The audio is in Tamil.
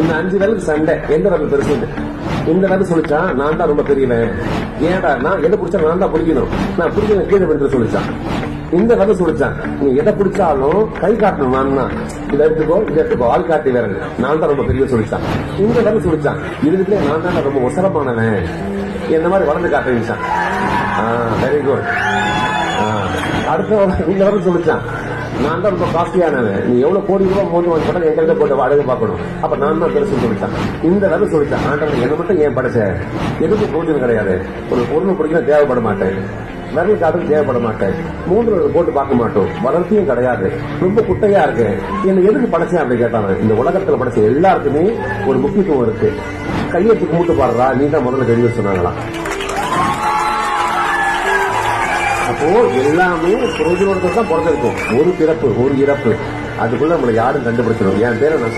இந்த 5 விரலுக்கு சண்டை, எந்த விரல் பெருசு? இந்த விரல் சொல்லிச்சான் நான் தான் ரொம்ப பெரியவன். ஏடா நான் எதை பிடிச்சா நான் தான் பிடிக்கணும், நான் பிடிக்கணும் கீழே விழுந்து சொல்லிச்சான். இந்த விரல் சொல்லிச்சான் நீ எதை பிடிச்சாலும் கை காட்டணும், நான் இதை எடுத்துக்கோ ஆள் காட்டி விரல், நான் தான் ரொம்ப பெரிய சொல்லிச்சான். இந்த விரல் சொல்லிச்சான் இதுக்குள்ளே நான் தான் ரொம்ப உசரமானவன், இந்த மாதிரி வளர்ந்து காட்டுச்சான். Very good. அடுத்த இந்த விரல் சொல்லிச்சான் நான் தான் ரொம்ப காஸ்ட்லியானவன், நீ எவ்வளவு கோடி ரூபாய் மோந்து வாங்க என்கிட்ட போட்டு அழகு பார்க்கணும், அப்ப நான் தான் பெருசு சொல்லிட்டான். இந்த வேலை சொல்லிட்டான் ஆண்டவன் என்ன மட்டும் ஏன் படைச்ச, எதுக்கும் பிரோஜனம் கிடையாது, ஒரு பொருள் பிடிக்க தேவைப்பட மாட்டேன், விரலுக்கு அதுவும் தேவைப்பட மாட்டேன், 3 போட்டு பார்க்க மாட்டோம், வளர்ச்சியும் கிடையாது, ரொம்ப குட்டையா இருக்கு, என்ன எதுக்கு படைச்சேன் அப்படி கேட்டாங்க. இந்த உலகத்துல படைச்ச எல்லாருக்குமே ஒரு முக்கியத்துவம் இருக்கு, கையெழுத்து கும்பிட்டு பாடுறா நீ தான் முதல்ல தெரியும் சொன்னாங்களாம். அப்போ எல்லாமே பிரயோஜனத்தை தான் பிறந்திருக்கும், ஒரு பிறப்பு ஒரு இறப்பு, அதுக்குள்ள நம்மளை யாரும் கண்டுபிடிச்சிடும். என் பேரை நான்